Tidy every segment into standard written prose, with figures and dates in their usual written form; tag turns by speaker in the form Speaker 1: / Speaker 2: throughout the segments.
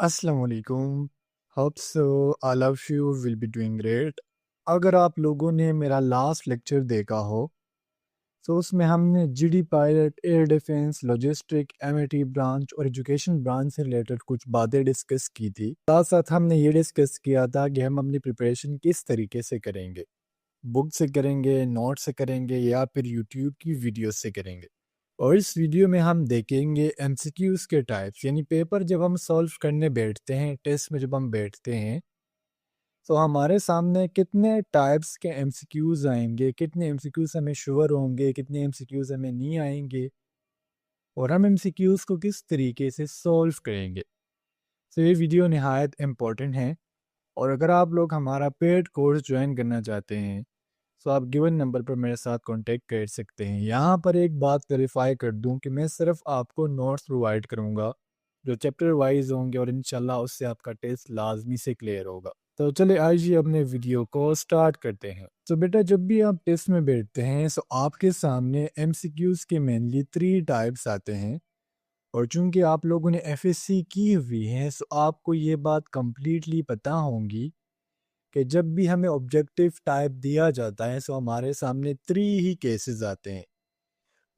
Speaker 1: अस्सलाम वालेकुम। Hope so all of you will be doing great. अगर आप लोगों ने मेरा लास्ट लेक्चर देखा हो तो उसमें हमने GD pilot, air defence, logistic, MAT branch और एजुकेशन ब्रांच से रिलेटेड कुछ बातें डिस्कस की थी। साथ साथ हमने ये डिस्कस किया था कि हम अपनी प्रिपरेशन किस तरीके से करेंगे, बुक से करेंगे, नोट से करेंगे या फिर यूट्यूब की वीडियो से करेंगे। और इस वीडियो में हम देखेंगे एमसीक्यूज के टाइप्स, यानी पेपर जब हम सॉल्व करने बैठते हैं, टेस्ट में जब हम बैठते हैं तो हमारे सामने कितने टाइप्स के एमसीक्यूज आएंगे, कितने एमसीक्यूज हमें श्योर होंगे, कितने एमसीक्यूज हमें नहीं आएंगे और हम एमसीक्यूज को किस तरीके से सॉल्व करेंगे। तो ये वीडियो नहायत इम्पोर्टेंट है और अगर आप लोग हमारा पेड कोर्स ज्वाइन करना चाहते हैं तो आप गिवन नंबर पर मेरे साथ कांटेक्ट कर सकते हैं। यहाँ पर एक बात क्लेरिफाई कर दूं कि मैं सिर्फ आपको नोट्स प्रोवाइड करूँगा जो चैप्टर वाइज होंगे और इंशाल्लाह उससे आपका टेस्ट लाजमी से क्लियर होगा। तो चले आइए अपने वीडियो को स्टार्ट करते हैं। तो बेटा जब भी आप टेस्ट में बैठते हैं तो आपके सामने एमसीक्यूज के मेनली 3 टाइप्स आते हैं और चूंकि आप लोगों ने एफएससी की हुई है तो आपको ये बात कंप्लीटली पता होंगी कि जब भी हमें ऑब्जेक्टिव टाइप दिया जाता है तो हमारे सामने 3 ही केसेस आते हैं।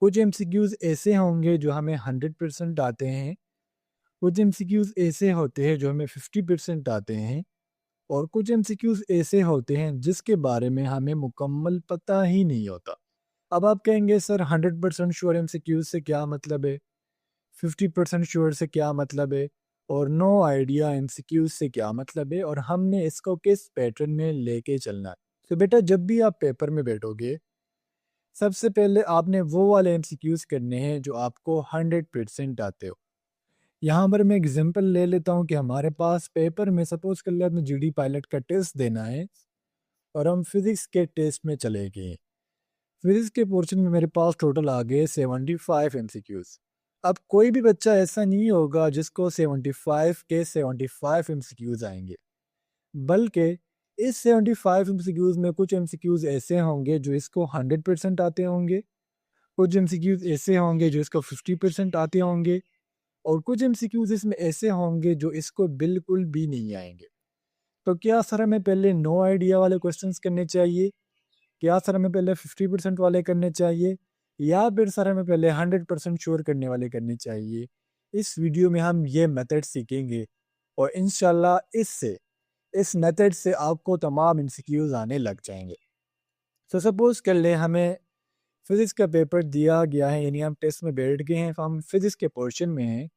Speaker 1: कुछ एमसीक्यूज ऐसे होंगे जो हमें 100% आते हैं, कुछ एमसीक्यूज ऐसे होते हैं जो हमें 50% आते हैं और कुछ एमसीक्यूज ऐसे होते हैं जिसके बारे में हमें मुकम्मल पता ही नहीं होता। अब आप कहेंगे सर 100% श्योर एमसीक्यूज से क्या मतलब है, 50% श्योर से क्या मतलब है और नो आइडिया एमसीक्यूज से क्या मतलब है और हमने इसको किस पैटर्न में लेके चलना है। तो बेटा जब भी आप पेपर में बैठोगे सबसे पहले आपने वो वाले एमसीक्यूज करने हैं जो आपको 100% आते हो। यहाँ पर मैं एग्जांपल ले लेता हूँ कि हमारे पास पेपर में सपोज कर ले आपने जीडी पायलट का टेस्ट देना है और हम फिजिक्स के टेस्ट में चले गए। फिजिक्स के पोर्शन में मेरे पास टोटल आ गए 75 एमसीक्यूज। अब कोई भी बच्चा ऐसा नहीं होगा जिसको 75 के 75 एमसीक्यूज आएंगे, बल्कि इस 75 एमसीक्यूज में कुछ एमसीक्यूज ऐसे होंगे जो इसको 100% आते होंगे, कुछ एमसीक्यूज ऐसे होंगे जो इसको 50% आते होंगे और कुछ एमसीक्यूज इसमें ऐसे होंगे जो इसको बिल्कुल भी नहीं आएंगे। तो क्या सर हमें पहले नो आइडिया वाले क्वेश्चंस करने चाहिए, क्या सर हमें पहले 50% वाले करने चाहिए या फिर सर हमें पहले 100% श्योर करने वाले करने चाहिए? इस वीडियो में हम ये मेथड सीखेंगे और इंशाल्लाह इस मेथड से आपको तमाम एमसीक्यूज आने लग जाएंगे। तो सपोज कर ले हमें फिजिक्स का पेपर दिया गया है, यानी हम टेस्ट में बैठ गए हैं, तो हम फिजिक्स के पोर्शन में हैं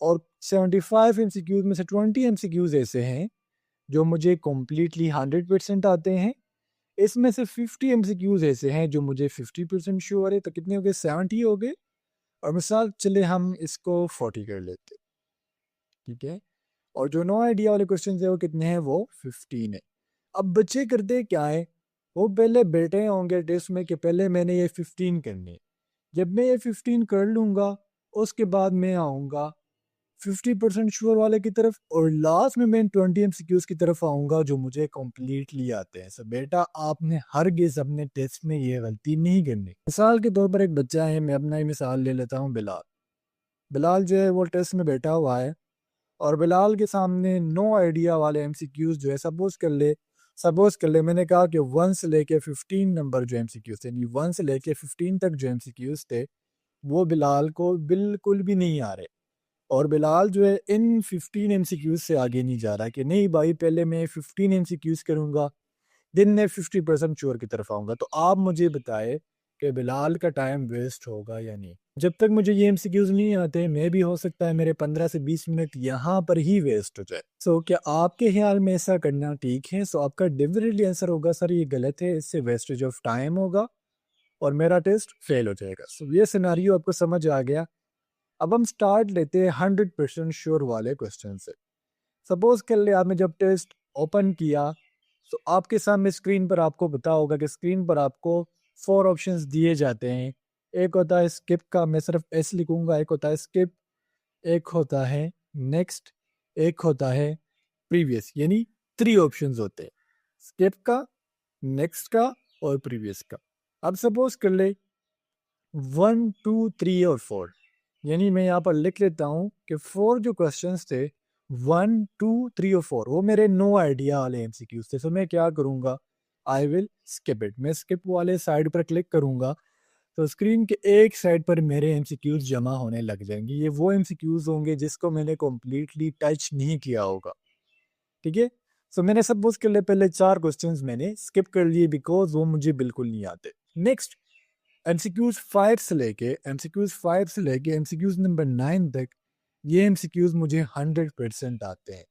Speaker 1: और 75 एमसीक्यूज में से 20 एमसीक्यूज ऐसे हैं जो मुझे कम्प्लीटली 100% आते हैं। इसमें से 50 एमसीक्यूज ऐसे हैं जो मुझे 50% श्योर है। तो कितने हो गए, 70 हो गए। और मिसाल चले हम इसको 40 कर लेते, ठीक है। और जो नो आइडिया वाले क्वेश्चन है वो कितने हैं, वो 15 है। अब बच्चे करते क्या है, वो पहले बैठे होंगे टेस्ट में कि पहले मैंने ये 15 करनी है। जब मैं ये 15 कर लूँगा उसके बाद मैं आऊँगा 50% श्योर वाले की तरफ और लास्ट में मैं 20 एमसीक्यूज की तरफ आऊँगा जो मुझे कम्प्लीटली आते हैं। सो बेटा आपने हरगिज़ अपने टेस्ट में ये गलती नहीं करनी। मिसाल के तौर पर एक बच्चा है, मैं अपना ही मिसाल ले लेता हूँ, बिलाल। बिलाल जो है वो टेस्ट में बैठा हुआ है और बिलाल के सामने नो आइडिया वाले एमसीक्यूज जो है, सपोज कर ले मैंने कहा कि 1 से लेके 15 नंबर जो एमसीक्यूज थे, यानी 1 से लेके 15 तक जो एमसीक्यूज थे वो बिलाल को बिल्कुल भी नहीं आ रहे और बिलाल जो है इन 15 एमसीक्यूज से आगे नहीं जा रहा कि नहीं भाई पहले मैं 15 एमसीक्यूज करूंगा दिन में 50% श्योर की तरफ आऊंगा। तो आप मुझे बताए कि बिलाल का टाइम वेस्ट होगा या नहीं। जब तक मुझे ये एमसीक्यूज नहीं आते मैं भी हो सकता है मेरे 15 से 20 मिनट यहाँ पर ही वेस्ट हो जाए। सो क्या आपके ख्याल में ऐसा करना ठीक है? सो आपका डेफिनेटली आंसर होगा सर ये गलत है, इससे वेस्टेज ऑफ टाइम होगा और मेरा टेस्ट फेल हो जाएगा। सो ये सिनारियो आपको समझ आ गया। अब हम स्टार्ट लेते हैं 100% श्योर वाले क्वेश्चन से। सपोज कर ले आपने जब टेस्ट ओपन किया तो आपके सामने स्क्रीन पर आपको पता होगा कि स्क्रीन पर आपको 4 ऑप्शंस दिए जाते हैं। एक होता है स्किप का, मैं सिर्फ एस लिखूंगा, एक होता है स्किप, एक होता है नेक्स्ट, एक होता है प्रीवियस, यानी 3 ऑप्शंस होते हैं, स्किप का, नेक्स्ट का और प्रीवियस का। अब सपोज कर ले 1, 2, 3 और 4, यानी मैं यहाँ पर लिख लेता हूँ कि 4 जो क्वेश्चंस थे 1 2 3 और 4 वो मेरे नो आइडिया वाले एमसीक्यूज थे। सो मैं क्या करूँगा, आई विल स्किप इट। मैं स्किप वाले साइड पर क्लिक करूँगा तो स्क्रीन के एक साइड पर मेरे एमसीक्यूज जमा होने लग जाएंगे। ये वो एमसीक्यूज होंगे जिसको मैंने कम्प्लीटली टच नहीं किया होगा। ठीक है। सो मैंने सपोज कर ले पहले 4 क्वेश्चंस मैंने स्किप कर लिए बिकॉज वो मुझे बिल्कुल नहीं आते। नेक्स्ट एमसीक्यूज 5 से लेके एमसीक्यूज नंबर 9 तक ये एमसीक्यूज मुझे 100% आते हैं।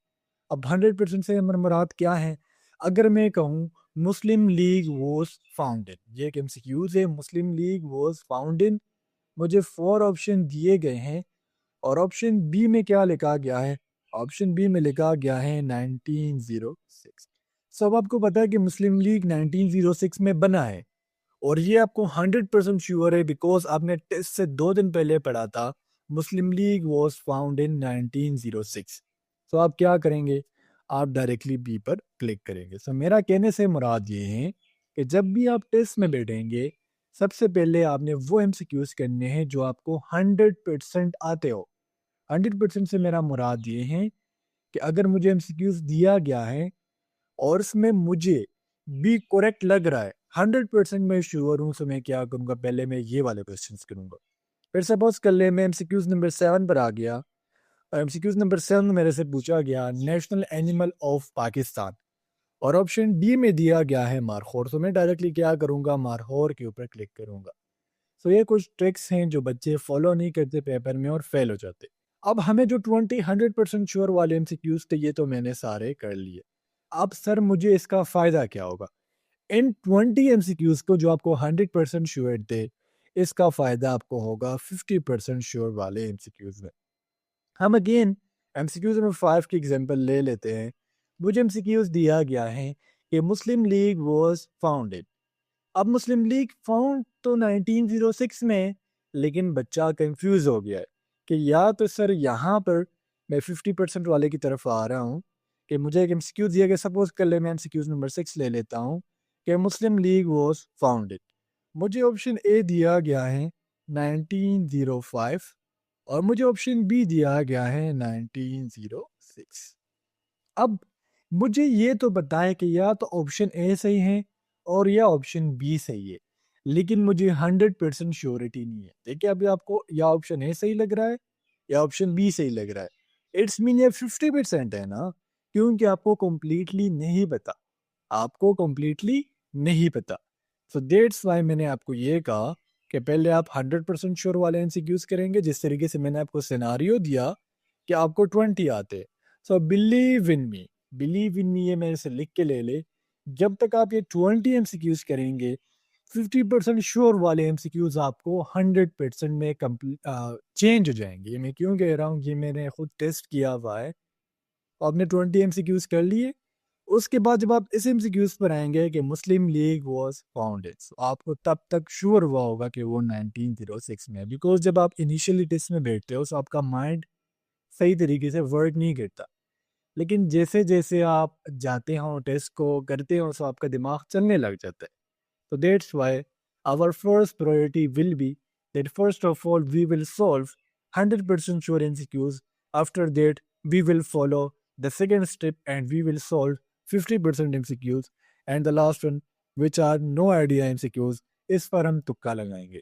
Speaker 1: अब 100% से हमारा मुराद क्या है? अगर मैं कहूँ मुस्लिम लीग वॉज फाउंडेड, ये एक एमसीक्यूज है, मुस्लिम लीग वॉज फाउंडेड। मुझे 4 ऑप्शन दिए गए हैं और ऑप्शन बी में क्या लिखा गया है? ऑप्शन बी में लिखा गया है 1906। सब आपको पता है कि मुस्लिम लीग 1906 में बना है और ये आपको 100% श्योर है बिकॉज आपने टेस्ट से 2 दिन पहले पढ़ा था मुस्लिम लीग वॉज फाउंड इन 1906। तो आप क्या करेंगे? आप डायरेक्टली बी पर क्लिक करेंगे। सो मेरा कहने से मुराद ये है कि जब भी आप टेस्ट में बैठेंगे सबसे पहले आपने वो एमसीक्यूज करने हैं जो आपको 100% आते हो। 100% से मेरा मुराद ये है कि अगर मुझे एमसीक्यूज दिया गया है और इसमें मुझे बी करेक्ट लग रहा है, 100% मैं श्योर हूँ, तो मैं क्या करूँगा, पहले मैं ये वाले क्वेश्चन करूँगा। फिर सपोज कर ले मैं एमसीक्यूज नंबर 7 पर आ गया और एमसीक्यूज नंबर 7 मेरे से पूछा गया नेशनल एनिमल ऑफ पाकिस्तान और ऑप्शन डी में दिया गया है मारखोर। तो मैं डायरेक्टली क्या करूँगा, मारखोर के ऊपर क्लिक करूँगा। तो ये कुछ ट्रिक्स हैं जो बच्चे फॉलो नहीं करते पेपर में और फेल हो जाते। अब हमें जो 100% श्योर वाले एमसीक्यूज थे ये तो मैंने सारे कर लिए। अब सर मुझे इसका फ़ायदा क्या होगा? इन 20 एमसीक्यूज को जो आपको 100% श्योर थे, इसका फ़ायदा आपको होगा 50% श्योर वाले एमसीक्यूज में। हम अगेन एमसीक्यूज नंबर 5 की एग्जांपल ले लेते हैं। मुझे एमसीक्यूज दिया गया है कि मुस्लिम लीग वाज फाउंडेड। अब मुस्लिम लीग फाउंड तो 1906 में है, लेकिन बच्चा कंफ्यूज हो गया है कि या तो सर यहाँ पर मैं 50% वाले की तरफ आ रहा हूँ कि मुझे एक एमसीक्यू दिया गया। सपोज कर ले मैं एमसीक्यूज नंबर 6 ले लेता हूँ कि मुस्लिम लीग वाज फाउंडेड। मुझे ऑप्शन ए दिया गया है 1905 और मुझे ऑप्शन बी दिया गया है 1906। अब मुझे ये तो बताएं कि या तो ऑप्शन ए सही है और या ऑप्शन बी सही है, लेकिन मुझे 100% श्योरिटी नहीं है। देखिए अभी आपको या ऑप्शन ए सही लग रहा है या ऑप्शन बी सही लग रहा है। इट्स मीन ये 50% है ना, क्योंकि आपको कंप्लीटली नहीं पता। आपको कंप्लीटली नहीं पता। सो दैट्स वाई मैंने आपको ये कहा कि पहले आप 100% श्योर वाले एमसीक्यूज करेंगे, जिस तरीके से मैंने आपको सिनारियो दिया कि आपको 20 आते। सो बिलीव इन मी ये मेरे से लिख के ले ले। जब तक आप ये 20 एमसीक्यूज करेंगे 50% श्योर वाले एमसीक्यूज आपको 100% में चेंज हो जाएंगे। ये मैं क्यों कह रहा हूँ, ये मैंने खुद टेस्ट किया हुआ है। आपने 20 एमसीक्यूज कर लिए, उसके बाद जब आप इस एमसीक्यूज पर आएंगे कि मुस्लिम लीग वाज फाउंडेड, आपको तब तक श्योर हुआ होगा कि वो 1906 में है। बिकॉज जब आप इनिशियली टेस्ट में बैठते हो तो आपका माइंड सही तरीके से वर्क नहीं करता, लेकिन जैसे जैसे आप जाते हो टेस्ट को करते हो तो आपका दिमाग चलने लग जाता है। तो that's why our first priority will be that first of all we will solve 100% sure MCQs. After that we will follow the second step and we will solve 50% MCQs, and the last one which are no idea MCQs, इस पर हम तुक्का लगाएंगे।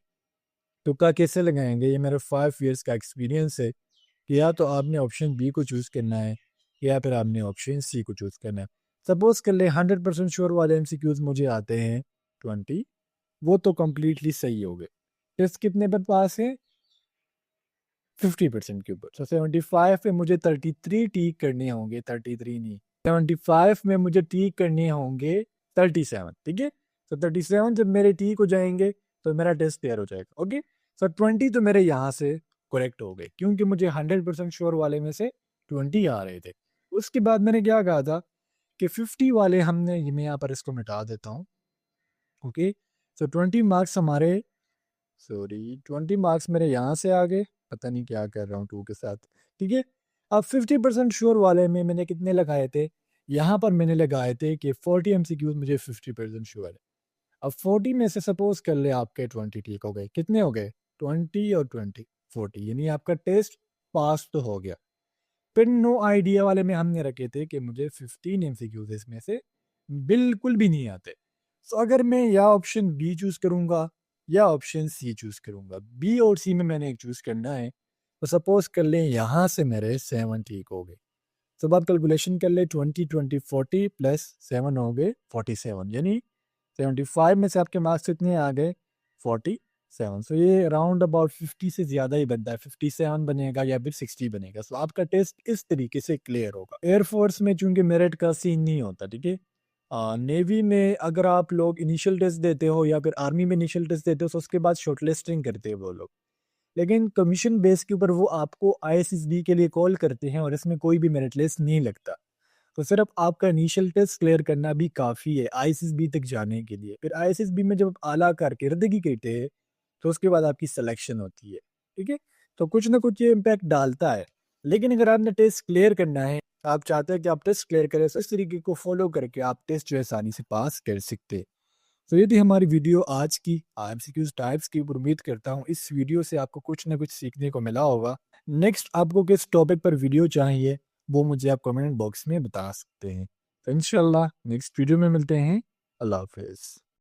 Speaker 1: तुक्का कैसे लगाएंगे? ये मेरा 5 years का एक्सपीरियंस है कि या तो आपने ऑप्शन बी को चूज़ करना है या फिर आपने ऑप्शन सी को चूज़ करना है। सपोज कर ले 100% श्योर वाले एमसीक्यूज मुझे आते हैं 20, वो तो कम्प्लीटली सही हो गए। टेस्ट कितने पर पास है? 50% के ऊपर। सो 75 पे मुझे 33 टीक करने होंगे, 33 नहीं, 75 में मुझे टीक करने होंगे 37। ठीक है। सो 37 जब मेरे टीक हो जाएंगे तो मेरा टेस्ट क्लियर हो जाएगा। ओके। सो 20 तो मेरे यहाँ से करेक्ट हो गए क्योंकि मुझे 100% श्योर वाले में से 20 आ रहे थे। उसके बाद मैंने क्या कहा था कि 50 वाले हमने, ये मैं यहाँ पर इसको मिटा देता हूँ। ओके। सो 20 मार्क्स हमारे, सॉरी 20 मार्क्स मेरे यहाँ से आ गए। पता नहीं क्या कर रहा हूँ 2 के साथ। ठीक है। अब 50% श्योर वाले में मैंने कितने लगाए थे? यहाँ पर मैंने लगाए थे कि 40 एमसीक्यूज मुझे 50% श्योर है। अब 40 में से सपोज कर ले आपके 20 ठीक हो गए। कितने हो गए? 20 और 20 40, यानी आपका टेस्ट पास तो हो गया। फिर नो आइडिया वाले में हमने रखे थे कि मुझे 15 एमसीक्यूज इसमें से बिल्कुल भी नहीं आते। सो अगर मैं या ऑप्शन बी चूज़ करूँगा या ऑप्शन सी चूज़ करूँगा, बी और सी में मैंने एक चूज़ करना है। तो सपोज़ कर लें यहाँ से मेरे 7 ठीक हो गए। तो अब आप कैलकुलेशन कर लें, 20 20 40 प्लस 7 हो गए 47, यानी 75 में से आपके मार्क्स कितने आ गए? 47। सो ये अराउंड अबाउट 50 से ज़्यादा ही बनता है, 57 बनेगा या फिर 60 बनेगा। सो आपका टेस्ट इस तरीके से क्लियर होगा। एयरफोर्स में चूंकि मेरिट का सीन नहीं होता, ठीक है। नेवी में अगर आप लोग इनिशियल टेस्ट देते हो या फिर आर्मी में इनिशियल टेस्ट देते हो, तो उसके बाद शॉर्टलिस्टिंग करते हैं वो लोग। लेकिन कमीशन बेस के ऊपर वो आपको आईएसएसबी के लिए कॉल करते हैं और इसमें कोई भी मेरिट लिस्ट नहीं लगता। तो सिर्फ आपका इनिशियल टेस्ट क्लियर करना भी काफ़ी है आईएसएसबी तक जाने के लिए। फिर आईएसएसबी में जब आप आला कारकर्दगी कहते हैं, तो उसके बाद आपकी सिलेक्शन होती है, ठीक है। तो कुछ ना कुछ ये इम्पैक्ट डालता है। लेकिन अगर आपने टेस्ट क्लियर करना है, आप चाहते हैं कि आप टेस्ट क्लियर करें, तो इस तरीके को फॉलो करके आप टेस्ट जो है आसानी से पास कर सकते हैं। तो ये थी हमारी वीडियो आज की एमसीक्यूज टाइप्स की। उम्मीद करता हूँ इस वीडियो से आपको कुछ ना कुछ सीखने को मिला होगा। नेक्स्ट आपको किस टॉपिक पर वीडियो चाहिए, वो मुझे आप कमेंट बॉक्स में बता सकते हैं। तो इंशाल्लाह नेक्स्ट वीडियो में मिलते हैं। अल्लाह हाफिज़।